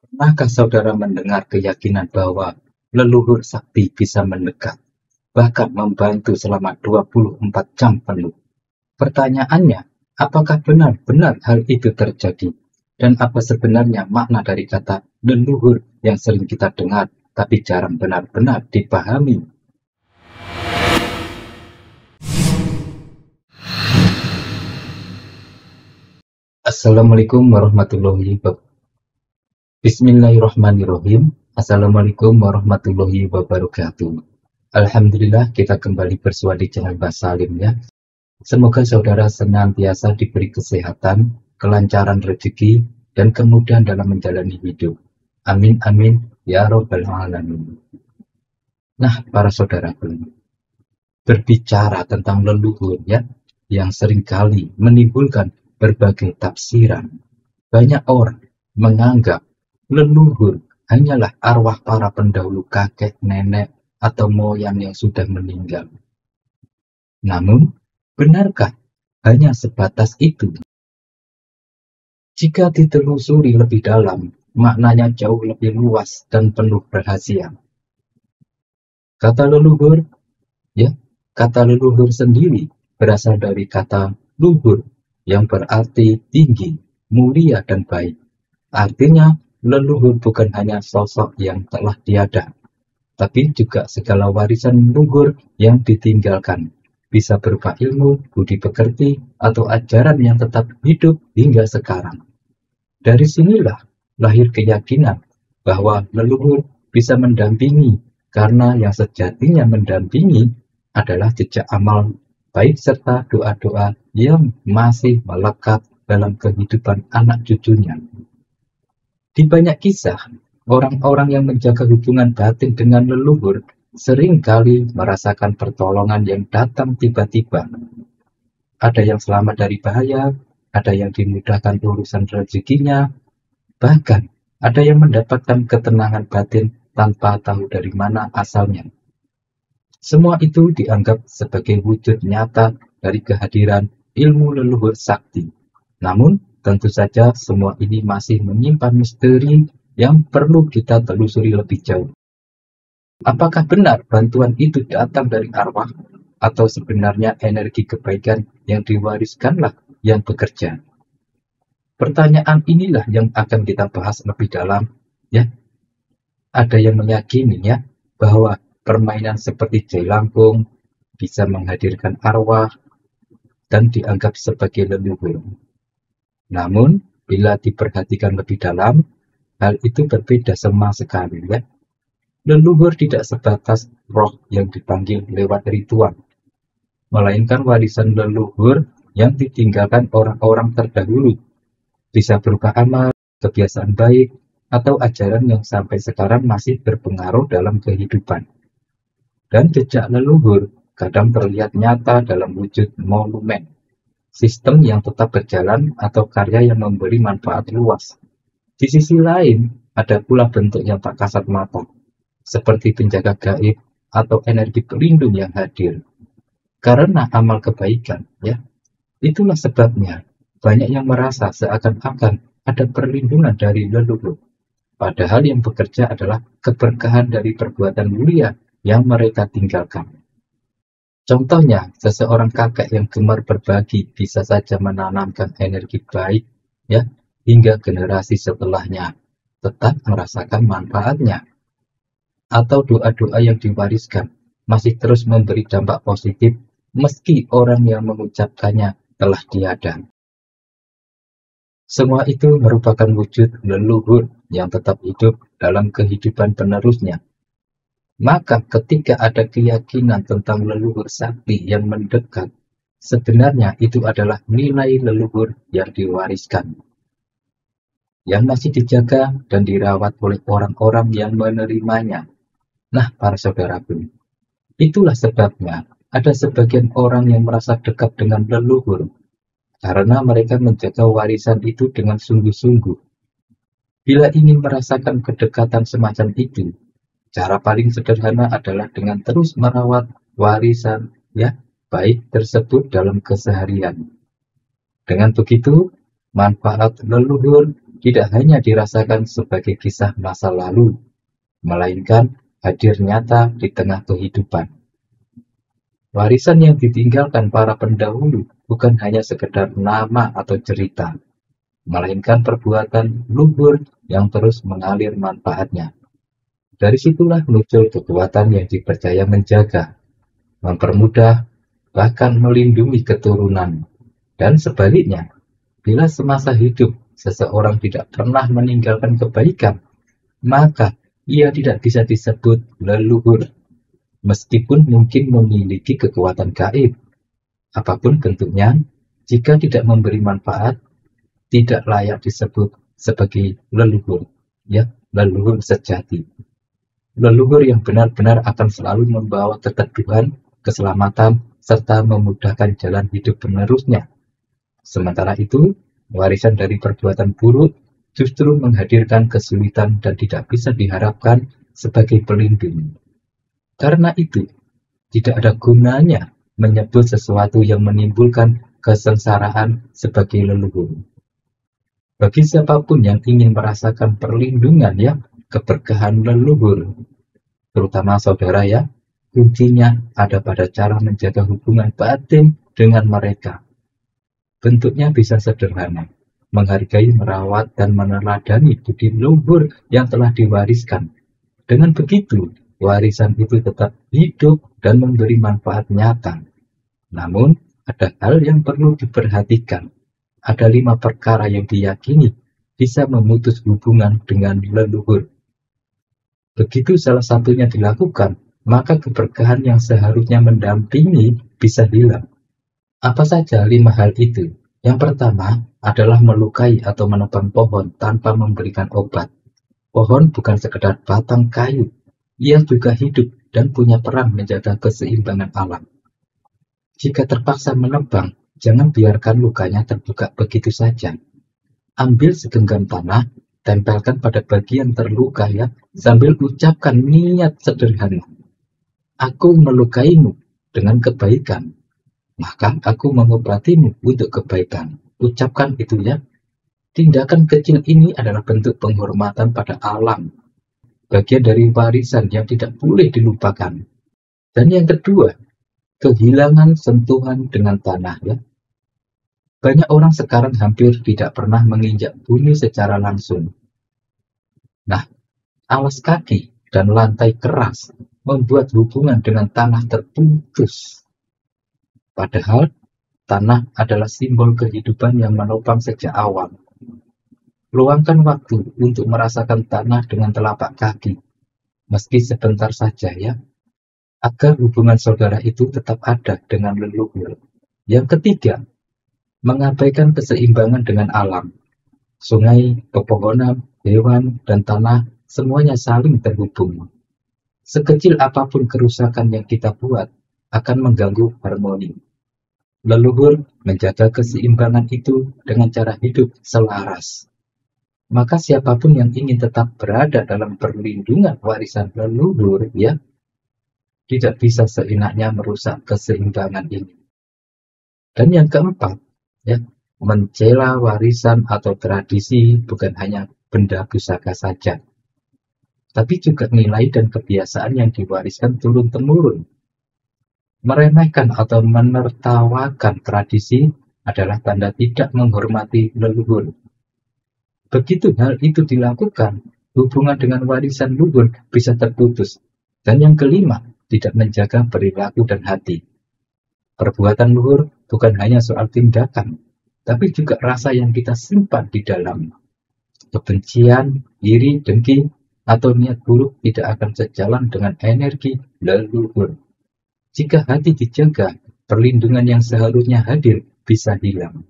Pernahkah saudara mendengar keyakinan bahwa leluhur sakti bisa mendekat, bahkan membantu selama 24 jam penuh? Pertanyaannya, apakah benar-benar hal itu terjadi? Dan apa sebenarnya makna dari kata leluhur yang sering kita dengar, tapi jarang benar-benar dipahami? Assalamualaikum warahmatullahi wabarakatuh. Bismillahirrahmanirrahim. Assalamualaikum warahmatullahi wabarakatuh. Alhamdulillah kita kembali bersua di channel Mbah Salim ya. Semoga saudara senantiasa diberi kesehatan, kelancaran rezeki, dan kemudahan dalam menjalani hidup. Amin amin ya robbal alamin. Nah, para saudaraku, berbicara tentang leluhur ya, yang seringkali menimbulkan berbagai tafsiran. Banyak orang menganggap leluhur hanyalah arwah para pendahulu kakek, nenek, atau moyang yang sudah meninggal. Namun, benarkah hanya sebatas itu? Jika ditelusuri lebih dalam, maknanya jauh lebih luas dan penuh rahasia. Kata leluhur, ya, kata leluhur sendiri berasal dari kata luhur yang berarti tinggi, mulia, dan baik. Artinya, leluhur bukan hanya sosok yang telah tiada, tapi juga segala warisan luhur yang ditinggalkan. Bisa berupa ilmu, budi pekerti, atau ajaran yang tetap hidup hingga sekarang. Dari sinilah lahir keyakinan bahwa leluhur bisa mendampingi, karena yang sejatinya mendampingi adalah jejak amal baik serta doa-doa yang masih melekat dalam kehidupan anak cucunya. Di banyak kisah, orang-orang yang menjaga hubungan batin dengan leluhur seringkali merasakan pertolongan yang datang tiba-tiba. Ada yang selamat dari bahaya, ada yang dimudahkan urusan rezekinya, bahkan ada yang mendapatkan ketenangan batin tanpa tahu dari mana asalnya. Semua itu dianggap sebagai wujud nyata dari kehadiran ilmu leluhur sakti. Namun, tentu saja semua ini masih menyimpan misteri yang perlu kita telusuri lebih jauh. Apakah benar bantuan itu datang dari arwah, atau sebenarnya energi kebaikan yang diwariskanlah yang bekerja? Pertanyaan inilah yang akan kita bahas lebih dalam, ya. Ada yang meyakini ya bahwa permainan seperti jailangkung bisa menghadirkan arwah dan dianggap sebagai leluhur. Namun, bila diperhatikan lebih dalam, hal itu berbeda sama sekali ya. Leluhur tidak sebatas roh yang dipanggil lewat ritual, melainkan warisan leluhur yang ditinggalkan orang-orang terdahulu. Bisa berupa amal, kebiasaan baik, atau ajaran yang sampai sekarang masih berpengaruh dalam kehidupan. Dan jejak leluhur kadang terlihat nyata dalam wujud monumen, sistem yang tetap berjalan, atau karya yang memberi manfaat luas. Di sisi lain, ada pula bentuk yang tak kasat mata, seperti penjaga gaib atau energi pelindung yang hadir. Karena amal kebaikan, ya, itulah sebabnya banyak yang merasa seakan-akan ada perlindungan dari leluhur. Padahal yang bekerja adalah keberkahan dari perbuatan mulia yang mereka tinggalkan. Contohnya, seseorang kakek yang gemar berbagi bisa saja menanamkan energi baik, ya, hingga generasi setelahnya tetap merasakan manfaatnya. Atau doa-doa yang diwariskan masih terus memberi dampak positif meski orang yang mengucapkannya telah tiada. Semua itu merupakan wujud leluhur yang tetap hidup dalam kehidupan penerusnya. Maka ketika ada keyakinan tentang leluhur sakti yang mendekat, sebenarnya itu adalah nilai leluhur yang diwariskan, yang masih dijaga dan dirawat oleh orang-orang yang menerimanya. Nah, para saudaraku, itulah sebabnya ada sebagian orang yang merasa dekat dengan leluhur, karena mereka menjaga warisan itu dengan sungguh-sungguh. Bila ingin merasakan kedekatan semacam itu, cara paling sederhana adalah dengan terus merawat warisan ya baik tersebut dalam keseharian. Dengan begitu, manfaat leluhur tidak hanya dirasakan sebagai kisah masa lalu, melainkan hadir nyata di tengah kehidupan. Warisan yang ditinggalkan para pendahulu bukan hanya sekedar nama atau cerita, melainkan perbuatan luhur yang terus mengalir manfaatnya. Dari situlah muncul kekuatan yang dipercaya menjaga, mempermudah, bahkan melindungi keturunan. Dan sebaliknya, bila semasa hidup seseorang tidak pernah meninggalkan kebaikan, maka ia tidak bisa disebut leluhur, meskipun mungkin memiliki kekuatan gaib. Apapun bentuknya, jika tidak memberi manfaat, tidak layak disebut sebagai leluhur, ya, leluhur sejati. Leluhur yang benar-benar akan selalu membawa keteduhan, keselamatan, serta memudahkan jalan hidup penerusnya. Sementara itu, warisan dari perbuatan buruk justru menghadirkan kesulitan dan tidak bisa diharapkan sebagai pelindung. Karena itu, tidak ada gunanya menyebut sesuatu yang menimbulkan kesengsaraan sebagai leluhur. Bagi siapapun yang ingin merasakan perlindungan, ya, keberkahan leluhur, terutama saudara, ya, kuncinya ada pada cara menjaga hubungan batin dengan mereka. Bentuknya bisa sederhana, menghargai, merawat, dan meneladani budi luhur yang telah diwariskan. Dengan begitu, warisan itu tetap hidup dan memberi manfaat nyata. Namun, ada hal yang perlu diperhatikan. Ada 5 perkara yang diyakini bisa memutus hubungan dengan leluhur. Begitu salah satunya dilakukan, maka keberkahan yang seharusnya mendampingi bisa hilang. Apa saja 5 hal itu? Yang pertama adalah melukai atau menebang pohon tanpa memberikan obat. Pohon bukan sekedar batang kayu, ia juga hidup dan punya peran menjaga keseimbangan alam. Jika terpaksa menebang, jangan biarkan lukanya terbuka begitu saja. Ambil segenggam tanah, tempelkan pada bagian terluka, ya, sambil ucapkan niat sederhana. Aku melukaimu dengan kebaikan, maka aku mengobatimu untuk kebaikan. Ucapkan itu, ya. Tindakan kecil ini adalah bentuk penghormatan pada alam, bagian dari warisan yang tidak boleh dilupakan. Dan yang kedua, kehilangan sentuhan dengan tanah, ya. Banyak orang sekarang hampir tidak pernah menginjak bumi secara langsung. Nah, alas kaki dan lantai keras membuat hubungan dengan tanah terputus. Padahal, tanah adalah simbol kehidupan yang menopang sejak awal. Luangkan waktu untuk merasakan tanah dengan telapak kaki, meski sebentar saja, ya, agar hubungan saudara itu tetap ada dengan leluhur. Yang ketiga, mengabaikan keseimbangan dengan alam. Sungai, pepohonan, hewan, dan tanah semuanya saling terhubung. Sekecil apapun kerusakan yang kita buat akan mengganggu harmoni. Leluhur menjaga keseimbangan itu dengan cara hidup selaras. Maka siapapun yang ingin tetap berada dalam perlindungan warisan leluhur, ya, tidak bisa seenaknya merusak keseimbangan ini. Dan yang keempat, ya, mencela warisan atau tradisi bukan hanya benda pusaka saja, tapi juga nilai dan kebiasaan yang diwariskan turun-temurun. Meremehkan atau menertawakan tradisi adalah tanda tidak menghormati leluhur. Begitu hal itu dilakukan, hubungan dengan warisan luhur bisa terputus. Dan yang kelima, tidak menjaga perilaku dan hati. Perbuatan luhur bukan hanya soal tindakan, tapi juga rasa yang kita simpan di dalam. Kebencian, iri, dengki, atau niat buruk tidak akan sejalan dengan energi leluhur. Jika hati dijaga, perlindungan yang seharusnya hadir bisa hilang.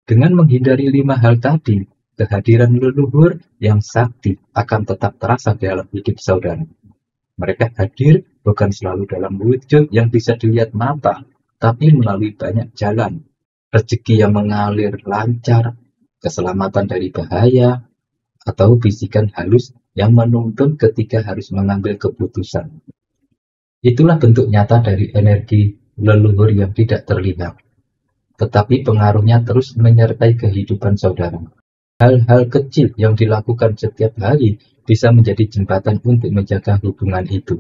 Dengan menghindari 5 hal tadi, kehadiran leluhur yang sakti akan tetap terasa dalam hidup saudara. Mereka hadir bukan selalu dalam wujud yang bisa dilihat mata, tapi melalui banyak jalan. Rezeki yang mengalir lancar, keselamatan dari bahaya, atau bisikan halus yang menuntun ketika harus mengambil keputusan. Itulah bentuk nyata dari energi leluhur yang tidak terlihat, tetapi pengaruhnya terus menyertai kehidupan saudara. Hal-hal kecil yang dilakukan setiap hari bisa menjadi jembatan untuk menjaga hubungan itu.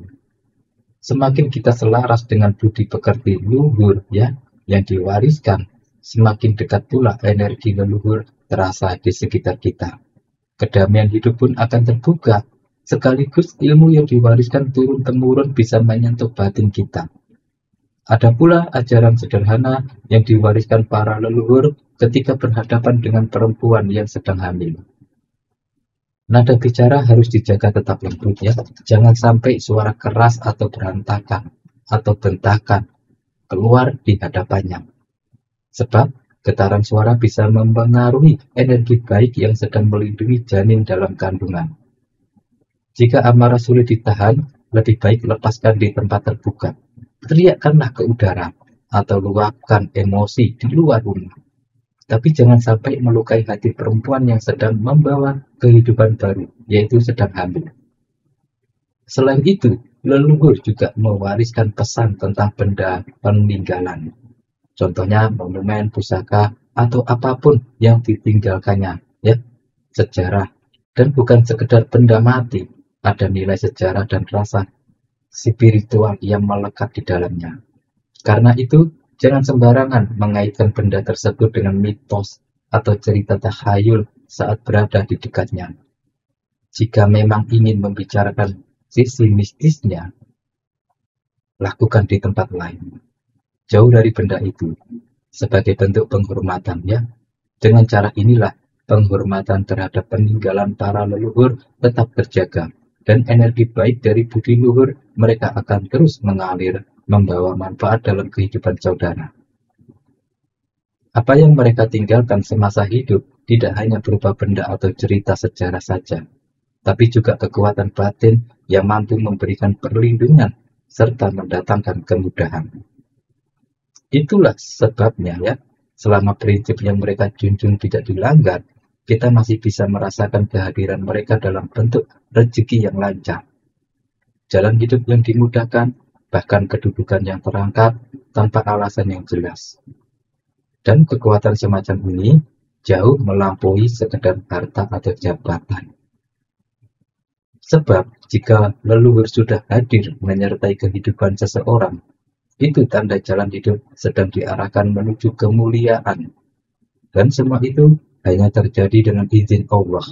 Semakin kita selaras dengan budi pekerti luhur ya yang diwariskan, semakin dekat pula energi leluhur terasa di sekitar kita. Kedamaian hidup pun akan terbuka, sekaligus ilmu yang diwariskan turun-temurun bisa menyentuh batin kita. Ada pula ajaran sederhana yang diwariskan para leluhur ketika berhadapan dengan perempuan yang sedang hamil. Nada bicara harus dijaga tetap lembut ya. Jangan sampai suara keras atau berantakan atau bentakan keluar di hadapannya. Sebab getaran suara bisa mempengaruhi energi baik yang sedang melindungi janin dalam kandungan. Jika amarah sulit ditahan, lebih baik lepaskan di tempat terbuka. Teriakkanlah ke udara atau luapkan emosi di luar rumah. Tapi jangan sampai melukai hati perempuan yang sedang membawa kehidupan baru, yaitu sedang hamil. Selain itu, leluhur juga mewariskan pesan tentang benda peninggalan. Contohnya monumen, pusaka, atau apapun yang ditinggalkannya, ya, sejarah. Dan bukan sekedar benda mati, ada nilai sejarah dan rasa spiritual yang melekat di dalamnya. Karena itu, jangan sembarangan mengaitkan benda tersebut dengan mitos atau cerita takhayul saat berada di dekatnya. Jika memang ingin membicarakan sisi mistisnya, lakukan di tempat lain, jauh dari benda itu, sebagai bentuk penghormatan ya. Dengan cara inilah penghormatan terhadap peninggalan para leluhur tetap terjaga, dan energi baik dari budi luhur mereka akan terus mengalir, membawa manfaat dalam kehidupan saudara. Apa yang mereka tinggalkan semasa hidup tidak hanya berupa benda atau cerita sejarah saja, tapi juga kekuatan batin yang mampu memberikan perlindungan serta mendatangkan kemudahan. Itulah sebabnya ya, selama prinsip yang mereka junjung tidak dilanggar, kita masih bisa merasakan kehadiran mereka dalam bentuk rezeki yang lancar, jalan hidup yang dimudahkan, bahkan kedudukan yang terangkat tanpa alasan yang jelas. Dan kekuatan semacam ini jauh melampaui sekedar harta atau jabatan. Sebab jika leluhur sudah hadir menyertai kehidupan seseorang, itu tanda jalan hidup sedang diarahkan menuju kemuliaan. Dan semua itu hanya terjadi dengan izin Allah.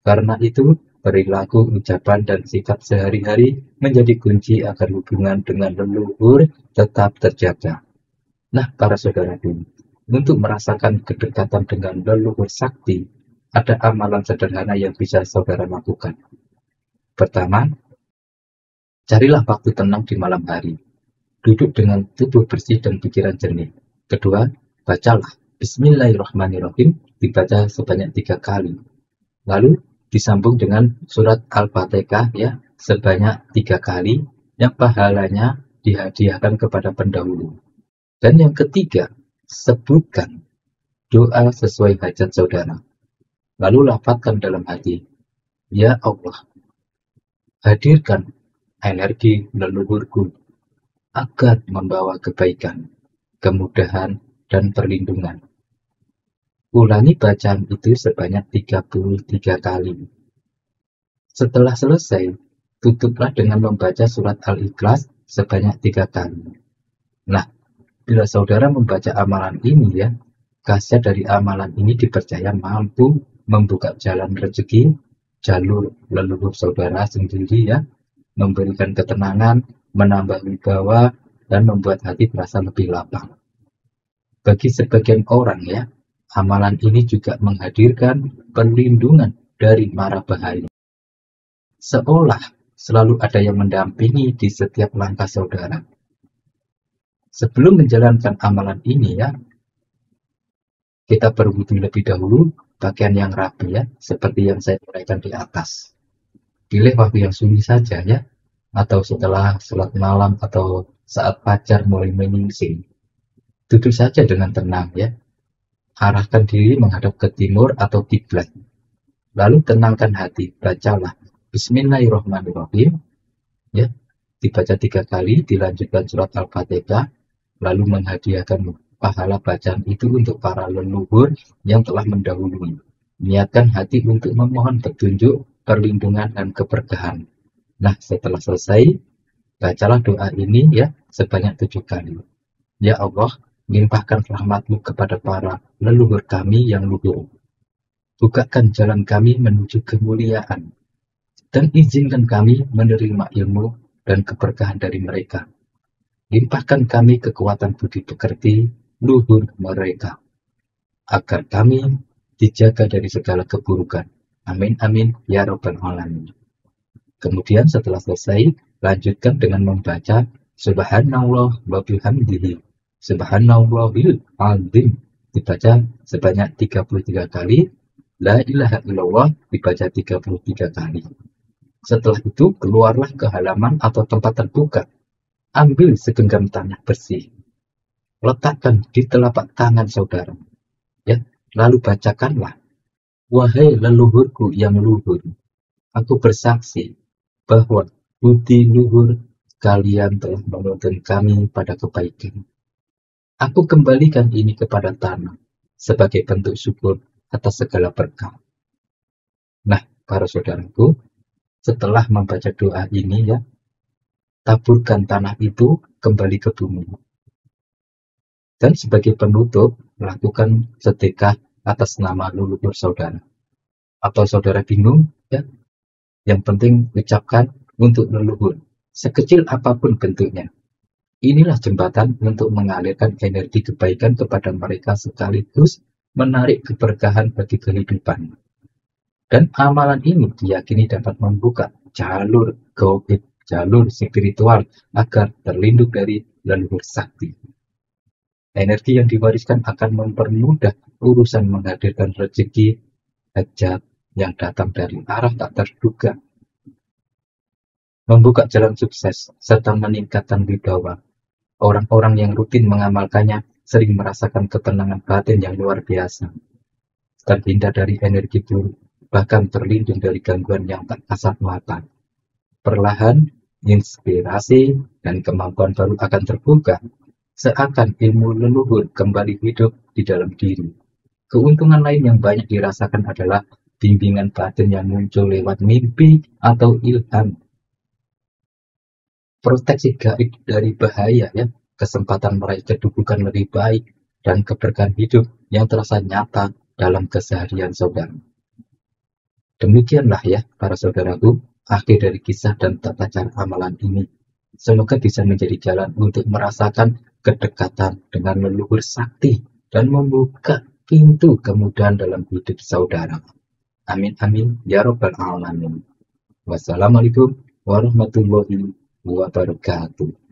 Karena itu, perilaku, ucapan, dan sikap sehari-hari menjadi kunci agar hubungan dengan leluhur tetap terjaga. Nah, para saudaraku, untuk merasakan kedekatan dengan leluhur sakti, ada amalan sederhana yang bisa saudara lakukan. Pertama, carilah waktu tenang di malam hari. Duduk dengan tubuh bersih dan pikiran jernih. Kedua, bacalah Bismillahirrahmanirrahim, dibaca sebanyak 3 kali. Lalu disambung dengan surat Al-Fatihah ya, sebanyak 3 kali, yang pahalanya dihadiahkan kepada pendahulu. Dan yang ketiga, sebutkan doa sesuai hajat saudara. Lalu lafazkan dalam hati, Ya Allah, hadirkan energi leluhurku agar membawa kebaikan, kemudahan, dan perlindungan. Ulangi bacaan itu sebanyak 33 kali. Setelah selesai, tutuplah dengan membaca surat Al-Ikhlas sebanyak 3 kali. Nah, bila saudara membaca amalan ini ya, khasiat dari amalan ini dipercaya mampu membuka jalan rezeki, jalur leluhur saudara sendiri ya, memberikan ketenangan, menambah wibawa, dan membuat hati terasa lebih lapang. Bagi sebagian orang ya, amalan ini juga menghadirkan perlindungan dari mara bahaya. Seolah selalu ada yang mendampingi di setiap langkah saudara. Sebelum menjalankan amalan ini ya, kita berwudu lebih dahulu, pakaian yang rapi ya, seperti yang saya uraikan di atas. Pilih waktu yang sunyi saja ya, atau setelah sholat malam atau saat fajar mulai menyingsing. Duduk saja dengan tenang ya. Arahkan diri menghadap ke timur atau kiblat. Lalu tenangkan hati, bacalah Bismillahirrahmanirrahim ya. Dibaca 3 kali, dilanjutkan surat Al-Fatihah, lalu menghadiahkan pahala bacaan itu untuk para leluhur yang telah mendahului. Niatkan hati untuk memohon petunjuk, perlindungan, dan keberkahan. Nah, setelah selesai, bacalah doa ini ya sebanyak 7 kali. Ya Allah, limpahkan rahmat-Mu kepada para leluhur kami yang luhur. Bukakan jalan kami menuju kemuliaan, dan izinkan kami menerima ilmu dan keberkahan dari mereka. Limpahkan kami kekuatan budi pekerti luhur mereka, agar kami dijaga dari segala keburukan. Amin amin ya robbal alamin. Kemudian setelah selesai, lanjutkan dengan membaca Subhanallah wa bihamdihi, Subhanallahil azim, dibaca sebanyak 33 kali. La ilaha illallah dibaca 33 kali. Setelah itu, keluarlah ke halaman atau tempat terbuka. Ambil segenggam tanah bersih. Letakkan di telapak tangan saudara. Ya, lalu bacakanlah. Wahai leluhurku yang luhur, aku bersaksi bahwa budi luhur kalian telah menuntun kami pada kebaikan. Aku kembalikan ini kepada tanah sebagai bentuk syukur atas segala berkah. Nah, para saudaraku, setelah membaca doa ini ya, taburkan tanah itu kembali ke bumi. Dan sebagai penutup, lakukan sedekah atas nama leluhur saudara. Atau saudara bingung, ya, yang penting ucapkan untuk leluhur, sekecil apapun bentuknya. Inilah jembatan untuk mengalirkan energi kebaikan kepada mereka sekaligus menarik keberkahan bagi kehidupan. Dan amalan ini diyakini dapat membuka jalur gaib, jalur spiritual agar terlindung dari leluhur sakti. Energi yang diwariskan akan mempermudah urusan menghadirkan rezeki hajat yang datang dari arah tak terduga, membuka jalan sukses, serta meningkatkan wibawa. Orang-orang yang rutin mengamalkannya sering merasakan ketenangan batin yang luar biasa, terhindar dari energi buruk, bahkan terlindung dari gangguan yang tak kasat mata. Perlahan, inspirasi dan kemampuan baru akan terbuka, seakan ilmu leluhur kembali hidup di dalam diri. Keuntungan lain yang banyak dirasakan adalah bimbingan batin yang muncul lewat mimpi atau ilham. Proteksi gaib dari bahaya ya, kesempatan meraih kedudukan lebih baik, dan keberkahan hidup yang terasa nyata dalam keseharian saudara. Demikianlah ya para saudaraku, akhir dari kisah dan tata cara amalan ini. Semoga bisa menjadi jalan untuk merasakan kedekatan dengan leluhur sakti dan membuka pintu kemudahan dalam hidup saudara. Amin amin ya robbal alamin. Wassalamualaikum warahmatullahi wabarakatuh.